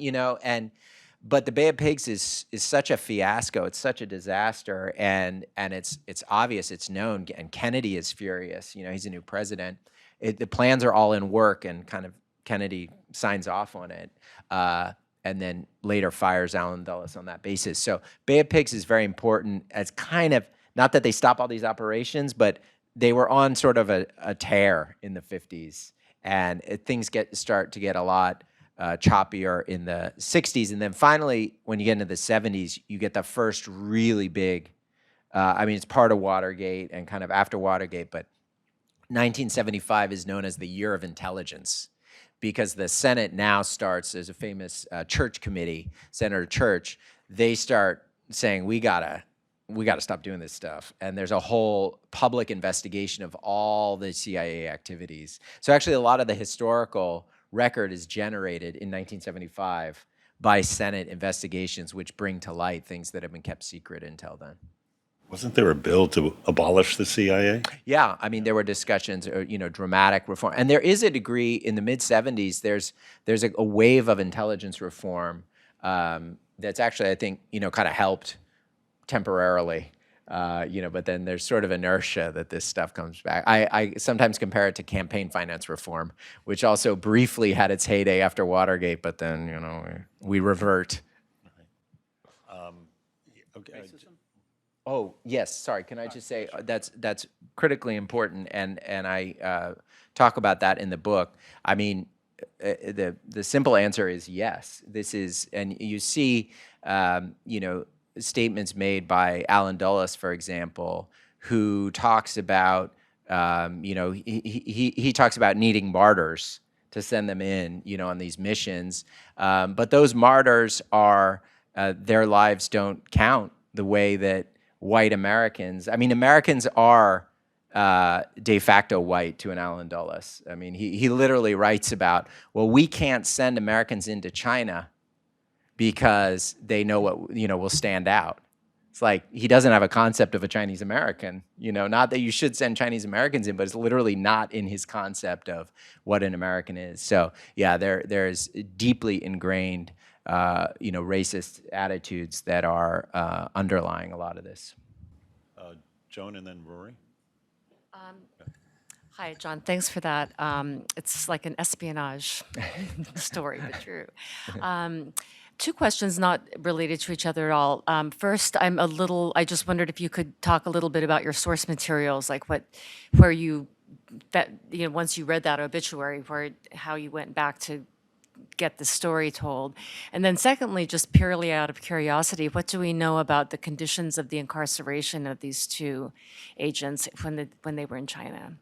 But the Bay of Pigs is such a fiasco. It's such a disaster, and it's obvious, it's known, and Kennedy is furious. He's a new president. The plans are all in work, and kind of Kennedy signs off on it, and then later fires Allen Dulles on that basis. So Bay of Pigs is very important as kind of, not that they stop all these operations, but they were on sort of a tear in the 50s, and things start to get a lot choppier in the 60s. And then finally, when you get into the 70s, you get the first really big, it's part of Watergate and kind of after Watergate, but 1975 is known as the year of intelligence, because the Senate now starts, there's a famous Church committee, Senator Church, they start saying, we gotta stop doing this stuff. And there's a whole public investigation of all the CIA activities. So actually a lot of the historical record is generated in 1975 by Senate investigations, which bring to light things that have been kept secret until then. Wasn't there a bill to abolish the CIA? Yeah, there were discussions, dramatic reform. And there is a degree in the mid-70s, there's a wave of intelligence reform that's actually, I think, kind of helped temporarily. But then there's sort of inertia that this stuff comes back. I sometimes compare it to campaign finance reform, which also briefly had its heyday after Watergate, but then, we revert. Okay. Oh, yes, sorry, can I just say, that's critically important, and I talk about that in the book. The simple answer is yes. This is, and you see, statements made by Allen Dulles, for example, who talks about, he talks about needing martyrs to send them in, on these missions. But those martyrs are, their lives don't count the way that white Americans, Americans are de facto white to an Allen Dulles. He literally writes about, well, we can't send Americans into China because they know what, will stand out. It's like he doesn't have a concept of a Chinese American, not that you should send Chinese Americans in, but it's literally not in his concept of what an American is. So yeah, there's deeply ingrained, racist attitudes that are underlying a lot of this. Joan and then Rory. Hi, John. Thanks for that. It's like an espionage story, but true. Two questions not related to each other at all. First, I just wondered if you could talk a little bit about your source materials, like once you read that obituary, how you went back to get the story told. And then secondly, just purely out of curiosity, what do we know about the conditions of the incarceration of these two agents when they were in China?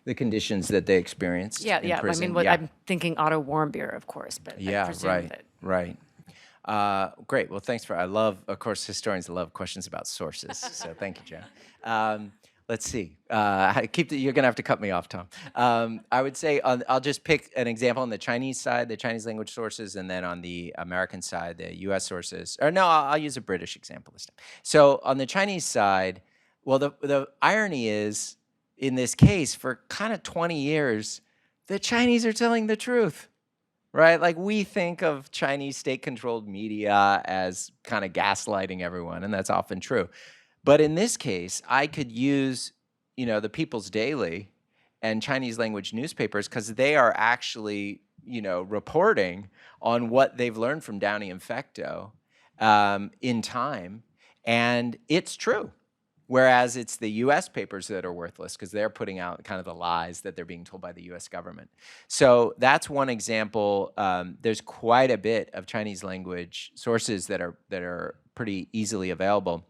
The conditions that they experienced in prison. I'm thinking Otto Warmbier, of course, but I presume right. Great. Well, thanks I love, of course, historians love questions about sources. So thank you, John. Let's see. You're going to have to cut me off, Tom. I would say I'll just pick an example on the Chinese side, the Chinese language sources, and then on the American side, the U.S. sources. Or no, I'll use a British example this time. So on the Chinese side, well, the irony is, in this case, for kind of 20 years, the Chinese are telling the truth. Right? Like, we think of Chinese state-controlled media as kind of gaslighting everyone, and that's often true. But in this case, I could use, the People's Daily and Chinese language newspapers, because they are actually, reporting on what they've learned from Downey and Fecto in time, and it's true. Whereas it's the U.S. papers that are worthless because they're putting out kind of the lies that they're being told by the U.S. government. So that's one example. There's quite a bit of Chinese language sources that are pretty easily available.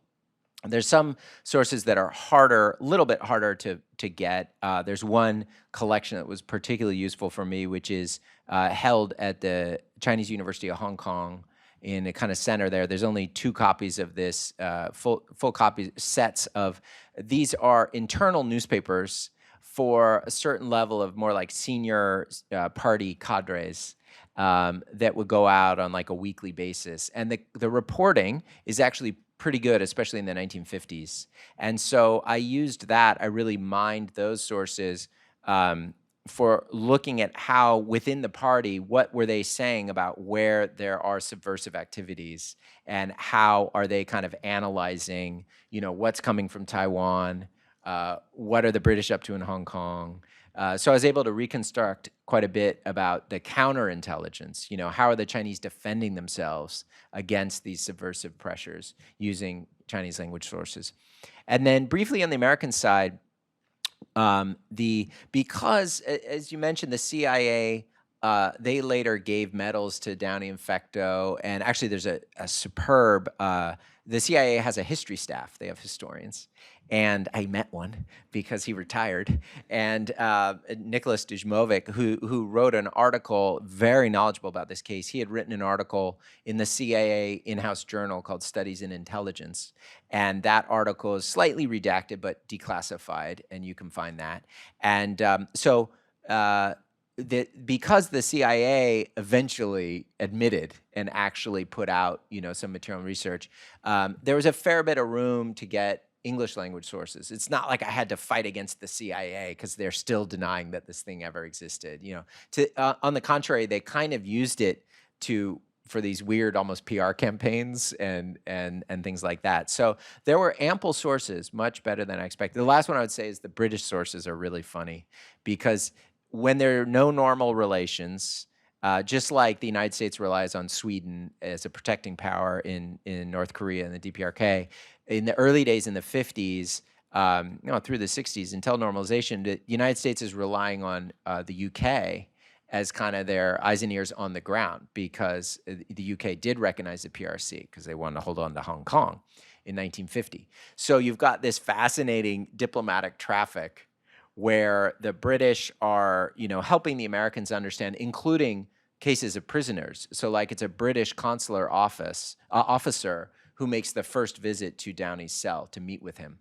There's some sources that are a little bit harder to get. There's one collection that was particularly useful for me, which is held at the Chinese University of Hong Kong in a kind of center there. There's only 2 copies of this, full copy sets of, these are internal newspapers for a certain level of more like senior party cadres that would go out on like a weekly basis. And the reporting is actually pretty good, especially in the 1950s. And so I used that, I really mined those sources for looking at how within the party, what were they saying about where there are subversive activities, and how are they kind of analyzing, what's coming from Taiwan, what are the British up to in Hong Kong. So I was able to reconstruct quite a bit about the counterintelligence. How are the Chinese defending themselves against these subversive pressures using Chinese language sources? And then briefly on the American side, because as you mentioned, the CIA, they later gave medals to Downey and Fecteau, and actually there's a superb, the CIA has a history staff, they have historians, and I met one because he retired, and Nicholas Dujmovic, who wrote an article very knowledgeable about this case. He had written an article in the CIA in-house journal called Studies in Intelligence, and that article is slightly redacted but declassified, and you can find that. And because the CIA eventually admitted and actually put out, some material and research, there was a fair bit of room to get English language sources. It's not like I had to fight against the CIA because they're still denying that this thing ever existed. On the contrary, they kind of used it for these weird, almost PR campaigns and things like that. So there were ample sources, much better than I expected. The last one I would say is the British sources are really funny because when there are no normal relations, just like the United States relies on Sweden as a protecting power in North Korea and the DPRK, in the early days in the 50s, through the 60s, until normalization, the United States is relying on the UK as kind of their eyes and ears on the ground because the UK did recognize the PRC because they wanted to hold on to Hong Kong in 1950. So you've got this fascinating diplomatic traffic where the British are, helping the Americans understand, including cases of prisoners. So like it's a British consular officer who makes the first visit to Downey's cell to meet with him.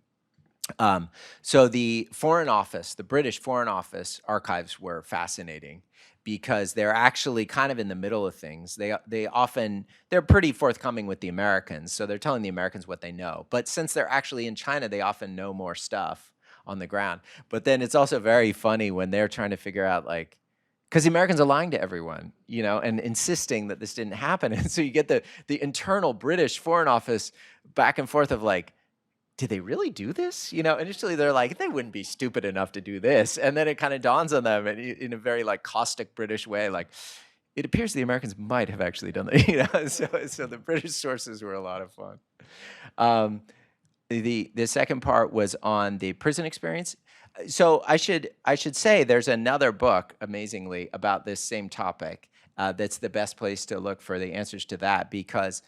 So the Foreign Office, the British Foreign Office archives were fascinating because they're actually kind of in the middle of things. They're pretty forthcoming with the Americans, so they're telling the Americans what they know. But since they're actually in China, they often know more stuff on the ground. But then it's also very funny when they're trying to figure out because the Americans are lying to everyone, and insisting that this didn't happen. And so you get the internal British Foreign Office back and forth of did they really do this? Initially they're like, they wouldn't be stupid enough to do this. And then it kind of dawns on them in a very caustic British way, it appears the Americans might have actually done that. So the British sources were a lot of fun. The second part was on the prison experience. So I should say there's another book, amazingly, about this same topic. That's the best place to look for the answers to that because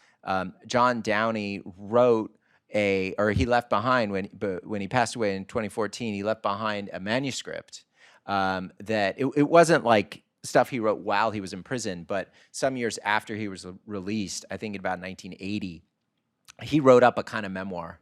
John Downey wrote he left behind when he passed away in 2014. He left behind a manuscript that it wasn't like stuff he wrote while he was in prison, but some years after he was released, I think in about 1980, he wrote up a kind of memoir.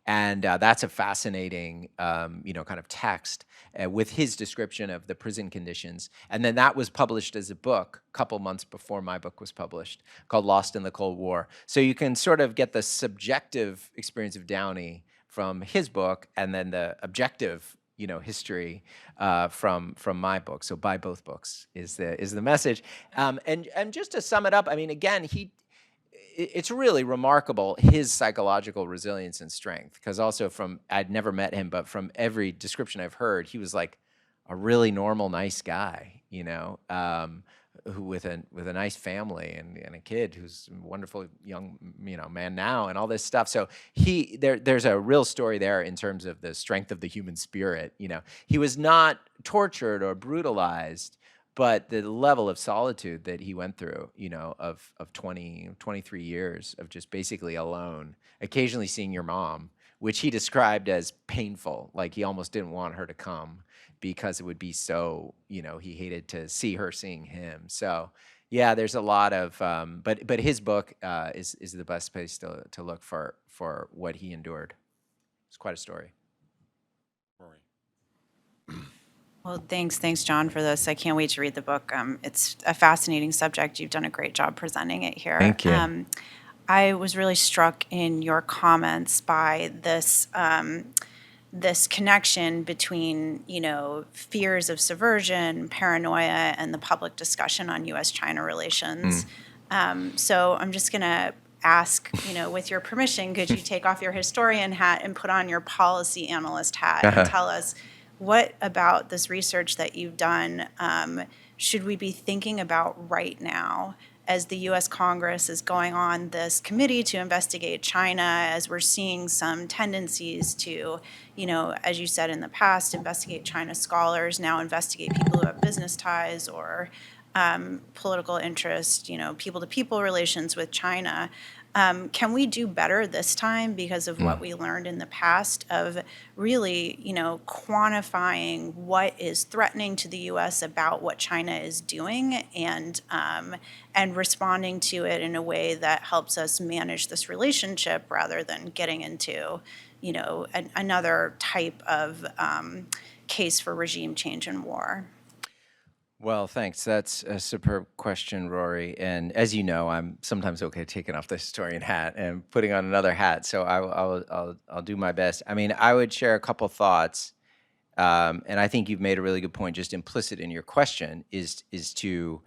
And that's a fascinating, kind of text with his description of the prison conditions. And then that was published as a book a couple months before my book was published, called Lost in the Cold War. So you can sort of get the subjective experience of Downey from his book, and then the objective, history from my book. So buy both books is the message. And just to sum it up, again, it's really remarkable, his psychological resilience and strength, because also I'd never met him, but from every description I've heard, he was like a really normal, nice guy, who with a nice family and a kid who's a wonderful young, man now and all this stuff. So there's a real story there in terms of the strength of the human spirit. He was not tortured or brutalized, but the level of solitude that he went through, of 23 years of just basically alone, occasionally seeing your mom, which he described as painful. Like he almost didn't want her to come because it would be so, he hated to see her seeing him. So yeah, there's a lot of, but his book is the best place to look for what he endured. It's quite a story. Well, thanks, John, for this. I can't wait to read the book. It's a fascinating subject. You've done a great job presenting it here. Thank you. I was really struck in your comments by this this connection between, fears of subversion, paranoia, and the public discussion on U.S.-China relations. So I'm just going to ask, with your permission, could you take off your historian hat and put on your policy analyst hat and tell us what about this research that you've done should we be thinking about right now as the U.S. Congress is going on this committee to investigate China, as we're seeing some tendencies to, as you said in the past, investigate China scholars, now investigate people who have business ties or political interest, people-to-people relations with China. Can we do better this time because of what we learned in the past of really, quantifying what is threatening to the U.S. about what China is doing and responding to it in a way that helps us manage this relationship rather than getting into, another type of case for regime change and war? Well, thanks. That's a superb question, Rory. And as you know, I'm sometimes okay taking off the historian hat and putting on another hat. So I'll do my best. I mean, I would share a couple thoughts, and I think you've made a really good point. Just implicit in your question is to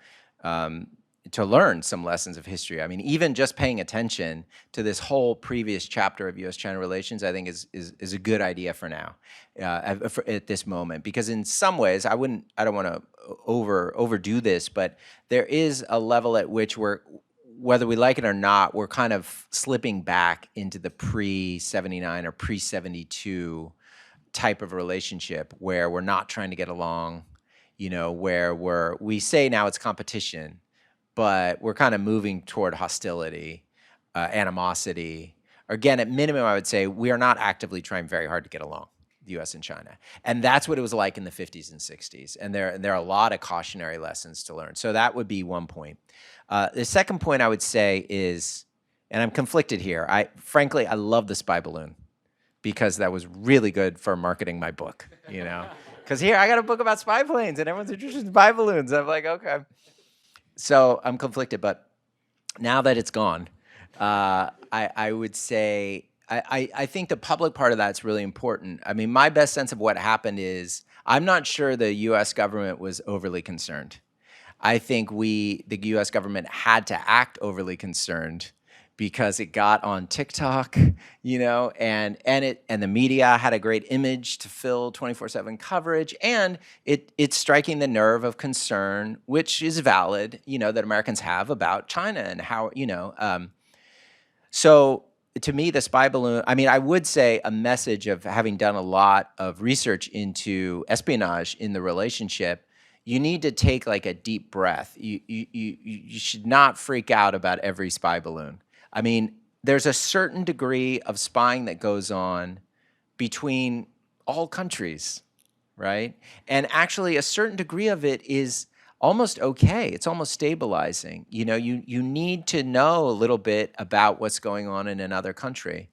learn some lessons of history. I mean, even just paying attention to this whole previous chapter of U.S.-China relations, I think is a good idea for now, at this moment. Because in some ways, I don't want to overdo this, but there is a level at which whether we like it or not, we're kind of slipping back into the pre-79 or pre-72 type of relationship where we're not trying to get along, where we say now it's competition, but we're kind of moving toward hostility, animosity. Again, at minimum, I would say we are not actively trying very hard to get along, the U.S. and China. And that's what it was like in the 50s and 60s. And there are a lot of cautionary lessons to learn. So that would be one point. The second point I would say is, and I'm conflicted here, frankly, I love the spy balloon because that was really good for marketing my book, Because here, I got a book about spy planes and everyone's interested in spy balloons. I'm like, okay. So I'm conflicted, but now that it's gone, I would say I think the public part of that's really important. I mean, my best sense of what happened is I'm not sure the U.S. government was overly concerned. I think the U.S. government had to act overly concerned because it got on TikTok, and the media had a great image to fill 24/7 coverage, and it's striking the nerve of concern, which is valid, that Americans have about China and how, So to me, the spy balloon, I mean, I would say a message of having done a lot of research into espionage in the relationship, you need to take like a deep breath. You should not freak out about every spy balloon. I mean, there's a certain degree of spying that goes on between all countries, right? And actually, a certain degree of it is almost okay. It's almost stabilizing. You need to know a little bit about what's going on in another country,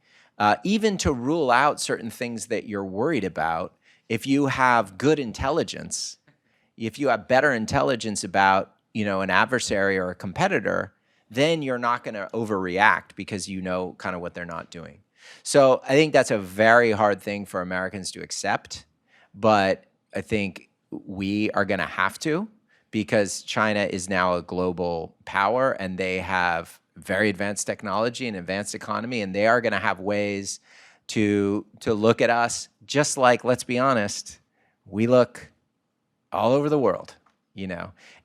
even to rule out certain things that you're worried about. If you have good intelligence, if you have better intelligence about, an adversary or a competitor, then you're not going to overreact because you know kind of what they're not doing. So I think that's a very hard thing for Americans to accept, but I think we are going to have to because China is now a global power and they have very advanced technology and advanced economy, and they are going to have ways to look at us just like, let's be honest, we look all over the world,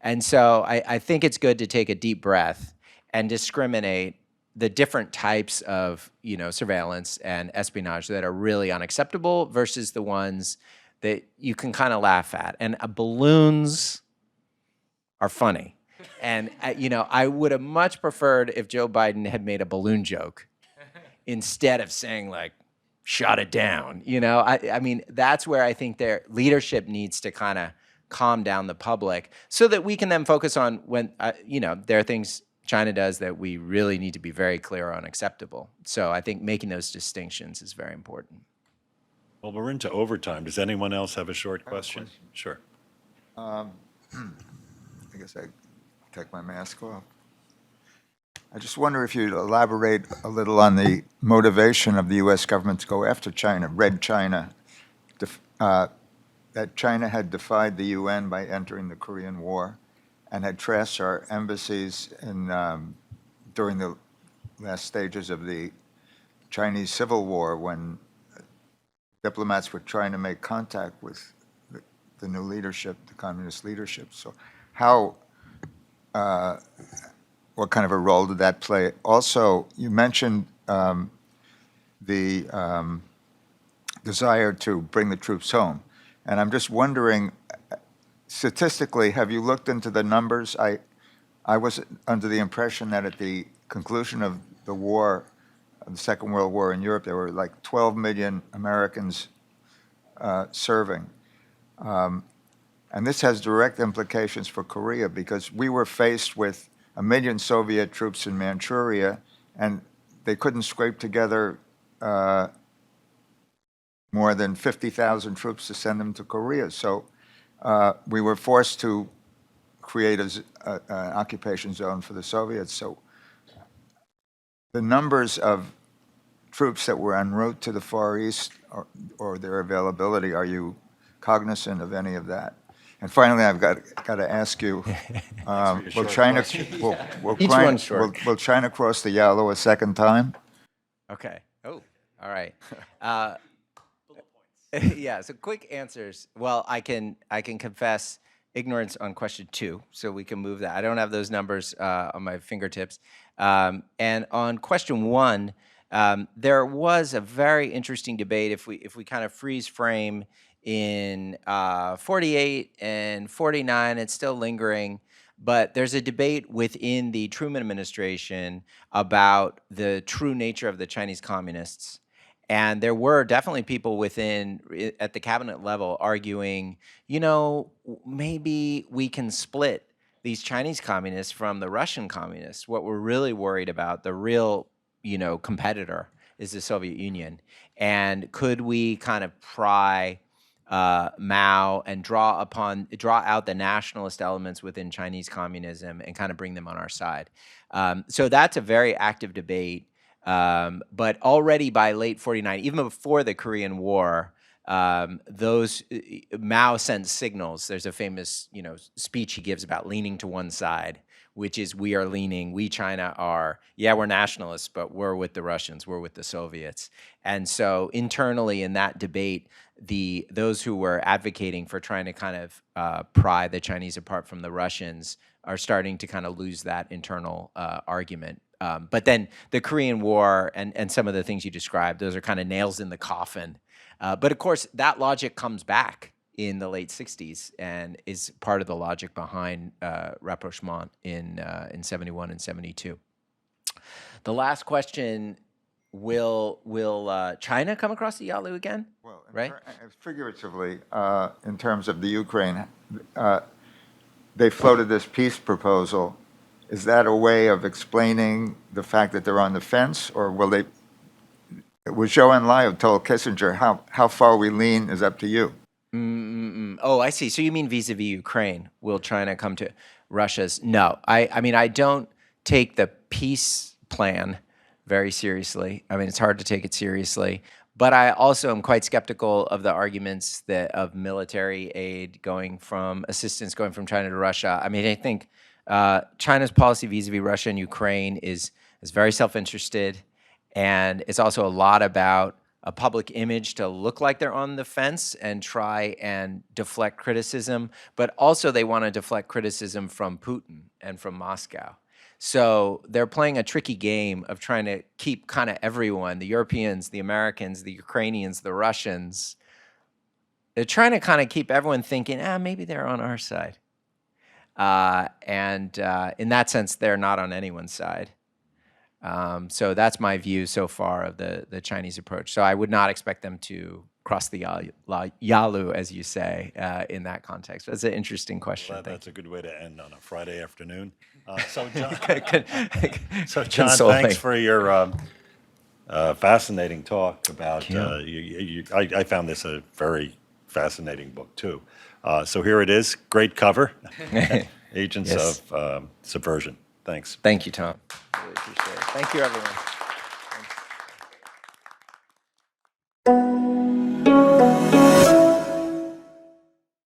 And so I think it's good to take a deep breath and discriminate the different types of, surveillance and espionage that are really unacceptable versus the ones that you can kind of laugh at. And balloons are funny. And, I would have much preferred if Joe Biden had made a balloon joke instead of saying, like, shut it down. I mean, that's where I think their leadership needs to kind of calm down the public so that we can then focus on when, there are things China does that we really need to be very clear on acceptable. So I think making those distinctions is very important. Well, we're into overtime. Does anyone else have a short question? Sure. I guess I take my mask off. I just wonder if you'd elaborate a little on the motivation of the U.S. government to go after China, Red China, that China had defied the UN by entering the Korean War and had trashed our embassies during the last stages of the Chinese Civil War when diplomats were trying to make contact with the new leadership, the communist leadership. So what kind of a role did that play? Also, you mentioned the desire to bring the troops home. And I'm just wondering, statistically, have you looked into the numbers? I was under the impression that at the conclusion of the war, the Second World War in Europe, there were like 12 million Americans serving. And this has direct implications for Korea because we were faced with 1 million Soviet troops in Manchuria, and they couldn't scrape together more than 50,000 troops to send them to Korea. So we were forced to create an occupation zone for the Soviets. So the numbers of troops that were en route to the Far East or their availability, are you cognizant of any of that? And finally, I've got to ask you, will China will China cross the Yalu a second time? Okay. Oh, all right. Yeah, so quick answers. Well, I can confess ignorance on question 2, so we can move that. I don't have those numbers on my fingertips. And on question 1, there was a very interesting debate. If we kind of freeze frame in 48 and 49, it's still lingering. But there's a debate within the Truman administration about the true nature of the Chinese communists. And there were definitely people at the cabinet level arguing, maybe we can split these Chinese communists from the Russian communists. What we're really worried about, the real, competitor, is the Soviet Union. And could we kind of pry Mao and draw out the nationalist elements within Chinese communism and kind of bring them on our side? So that's a very active debate. But already by late 49, even before the Korean War, Mao sent signals. There's a famous, speech he gives about leaning to one side, which is we China are, we're nationalists, but we're with the Russians, we're with the Soviets. And so internally in that debate, those who were advocating for trying to kind of pry the Chinese apart from the Russians are starting to kind of lose that internal argument. But then the Korean War and some of the things you described, those are kind of nails in the coffin. But of course, that logic comes back in the late 60s and is part of the logic behind rapprochement in 71 and 72. The last question, will China come across the Yalu again? Well, right? Figuratively, in terms of the Ukraine, they floated this peace proposal. Is that a way of explaining the fact that they're on the fence, or will they? Was Zhou Enlai told Kissinger, how far we lean is up to you? Oh, I see. So you mean vis-a-vis Ukraine? Will China come to Russia's? No. I mean, I don't take the peace plan very seriously. I mean, it's hard to take it seriously. But I also am quite skeptical of the arguments of military aid assistance going from China to Russia. I mean, I think China's policy vis-a-vis Russia and Ukraine is very self-interested, and it's also a lot about a public image to look like they're on the fence and try and deflect criticism, but also they want to deflect criticism from Putin and from Moscow. So they're playing a tricky game of trying to keep kind of everyone, the Europeans, the Americans, the Ukrainians, the Russians, they're trying to kind of keep everyone thinking, maybe they're on our side. And in that sense, they're not on anyone's side. So that's my view so far of the Chinese approach. So I would not expect them to cross the Yalu, as you say, in that context. That's an interesting question. Well, that's a good way to end on a Friday afternoon. So John, Consoling. thanks for your fascinating talk about. I found this a very fascinating book too. So here it is, great cover, Agents of Subversion. Thanks. Thank you, Tom. Really appreciate it. Thank you, everyone.